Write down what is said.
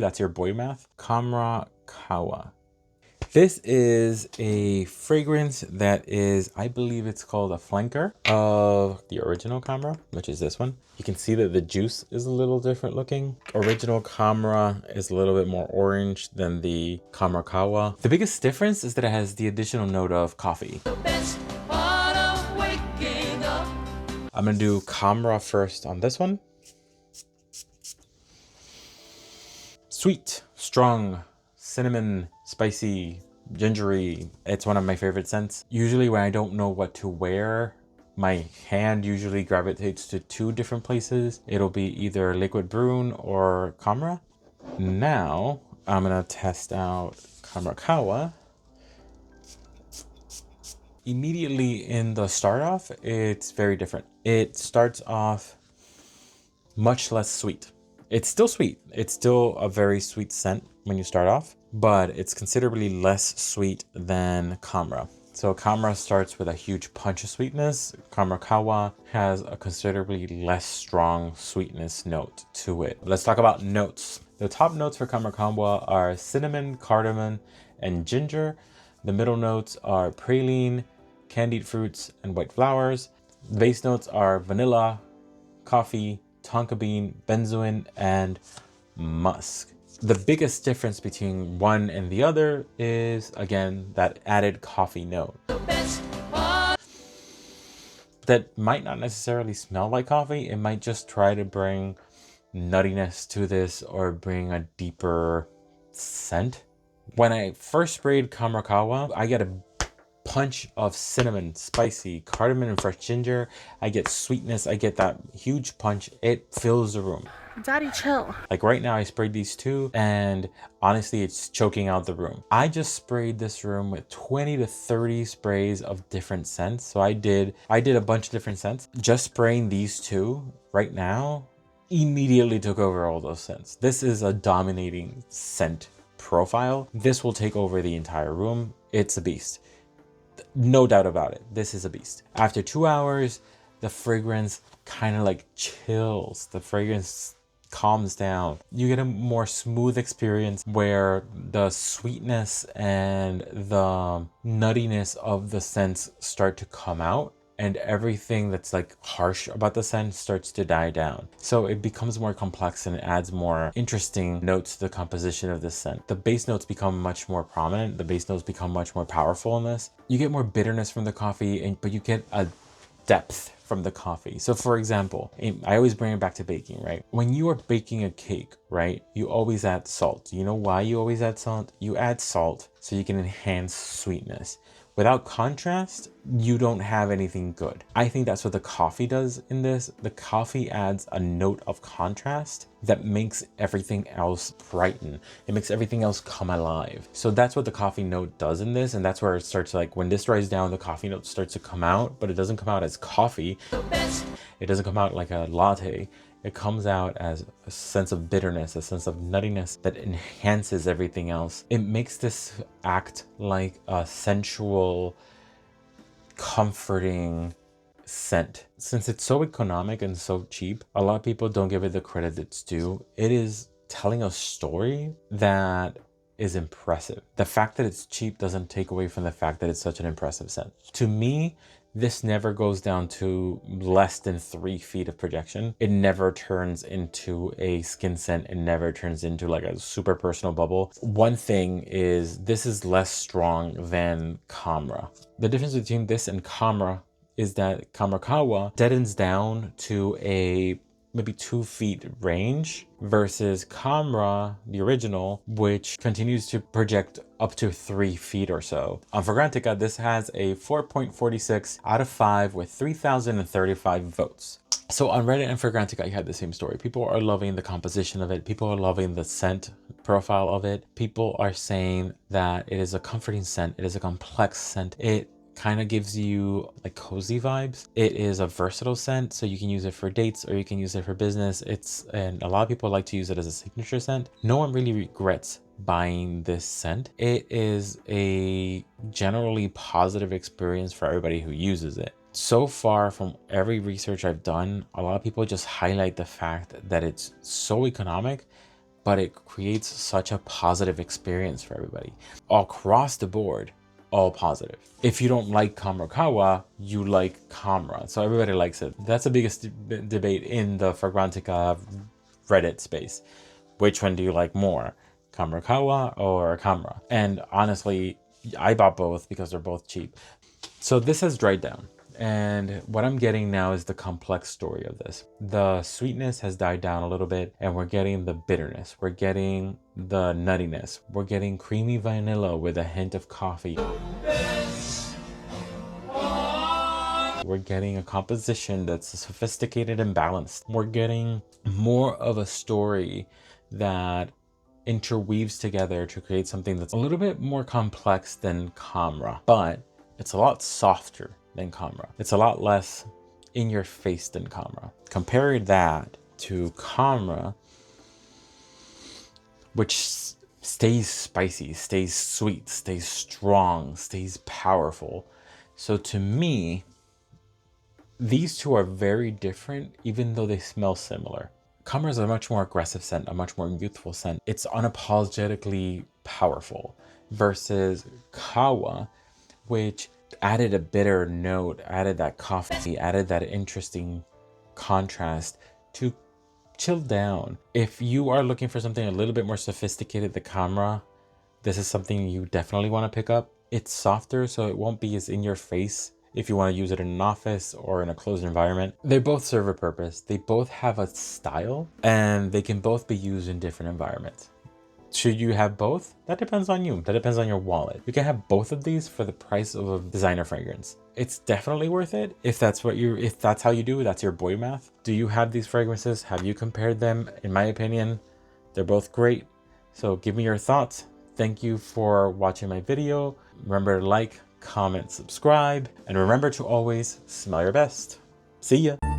That's your boy math. Khamrah Qahwa. This is a fragrance that is, I believe it's called a flanker of the original Khamrah, which is this one. You can see that the juice is a little different looking. Original Khamrah is a little bit more orange than the Khamrah Qahwa. The biggest difference is that it has the additional note of coffee. I'm gonna do Khamrah first on this one. Sweet, strong, cinnamon, spicy, gingery. It's one of my favorite scents. Usually when I don't know what to wear, my hand usually gravitates to two different places. It'll be either Liquid Brune or Khamrah. Now I'm gonna test out Khamrah Qahwa. Immediately in the start off, it's very different. It starts off much less sweet. It's still sweet. It's still a very sweet scent when you start off, but it's considerably less sweet than Khamrah. So Khamrah starts with a huge punch of sweetness. Khamrah Qahwa has a considerably less strong sweetness note to it. Let's talk about notes. The top notes for Khamrah Qahwa are cinnamon, cardamom, and ginger. The middle notes are praline, candied fruits, and white flowers. The base notes are vanilla, coffee, tonka bean, benzoin, and musk. The biggest difference between one and the other is, again, that added coffee note. That might not necessarily smell like coffee. It might just try to bring nuttiness to this or bring a deeper scent. When I first sprayed Khamrah Qahwa, I get a punch of cinnamon, spicy, cardamom, and fresh ginger. I get sweetness. I get that huge punch. It fills the room. Daddy, chill. Like right now I sprayed these two and honestly it's choking out the room. I just sprayed this room with 20 to 30 sprays of different scents. So I did a bunch of different scents. Just spraying these two right now immediately took over all those scents. This is a dominating scent profile. This will take over the entire room. It's a beast. No doubt about it. This is a beast. After 2 hours, the fragrance kind of like chills. The fragrance calms down. You get a more smooth experience where the sweetness and the nuttiness of the scents start to come out, and everything that's like harsh about the scent starts to die down. So it becomes more complex and it adds more interesting notes to the composition of the scent. The base notes become much more prominent. The base notes become much more powerful in this. You get more bitterness from the coffee, but you get a depth from the coffee. So for example, I always bring it back to baking, right? When you are baking a cake, right, you always add salt. You know why you always add salt? You add salt so you can enhance sweetness. Without contrast, you don't have anything good. I think that's what the coffee does in this. The coffee adds a note of contrast that makes everything else brighten. It makes everything else come alive. So that's what the coffee note does in this. And that's where it starts, like when this dries down, the coffee note starts to come out, but it doesn't come out as coffee. It doesn't come out like a latte. It comes out as a sense of bitterness, a sense of nuttiness that enhances everything else. It makes this act like a sensual, comforting scent. Since it's so economic and so cheap, a lot of people don't give it the credit it's due. It is telling a story that is impressive. The fact that it's cheap doesn't take away from the fact that it's such an impressive scent. To me, this never goes down to less than 3 feet of projection. It never turns into a skin scent. It never turns into like a super personal bubble. One thing is this is less strong than Khamrah. The difference between this and Khamrah is that Khamrah Qahwa deadens down to a maybe 2 feet range versus Khamrah, the original, which continues to project up to 3 feet or so. On Fragrantica, this has a 4.46 out of 5 with 3,035 votes. So on Reddit and Fragrantica, you had the same story. People are loving the composition of it. People are loving the scent profile of it. People are saying that it is a comforting scent. It is a complex scent. It kind of gives you like cozy vibes. It is a versatile scent, so you can use it for dates or you can use it for business. And a lot of people like to use it as a signature scent. No one really regrets buying this scent. It is a generally positive experience for everybody who uses it. So far from every research I've done, a lot of people just highlight the fact that it's so economic, but it creates such a positive experience for everybody. All across the board, all positive. If you don't like Khamrah Qahwa, you like Khamrah. So everybody likes it. That's the biggest debate in the Fragrantica Reddit space. Which one do you like more? Khamrah Qahwa or Khamrah? And honestly, I bought both because they're both cheap. So this has dried down. And what I'm getting now is the complex story of this. The sweetness has died down a little bit, and we're getting the bitterness. We're getting the nuttiness. We're getting creamy vanilla with a hint of coffee. We're getting a composition that's sophisticated and balanced. We're getting more of a story that interweaves together to create something that's a little bit more complex than Khamrah, but it's a lot softer than Khamrah. It's a lot less in your face than Khamrah. Compare that to Khamrah, which stays spicy, stays sweet, stays strong, stays powerful. So to me, these two are very different, even though they smell similar. Khamrah is a much more aggressive scent, a much more youthful scent. It's unapologetically powerful versus Qahwa, which added a bitter note, added that coffee, added that interesting contrast to chill down. If you are looking for something a little bit more sophisticated, the Khamrah, this is something you definitely want to pick up. It's softer, so it won't be as in your face if you want to use it in an office or in a closed environment. They both serve a purpose. They both have a style, and they can both be used in different environments. Should you have both? That depends on you. That depends on your wallet. You can have both of these for the price of a designer fragrance. It's definitely worth it if that's how you do, that's your boy math. Do you have these fragrances? Have you compared them? In my opinion, they're both great. So give me your thoughts. Thank you for watching my video. Remember to like, comment, subscribe, and remember to always smell your best. See ya.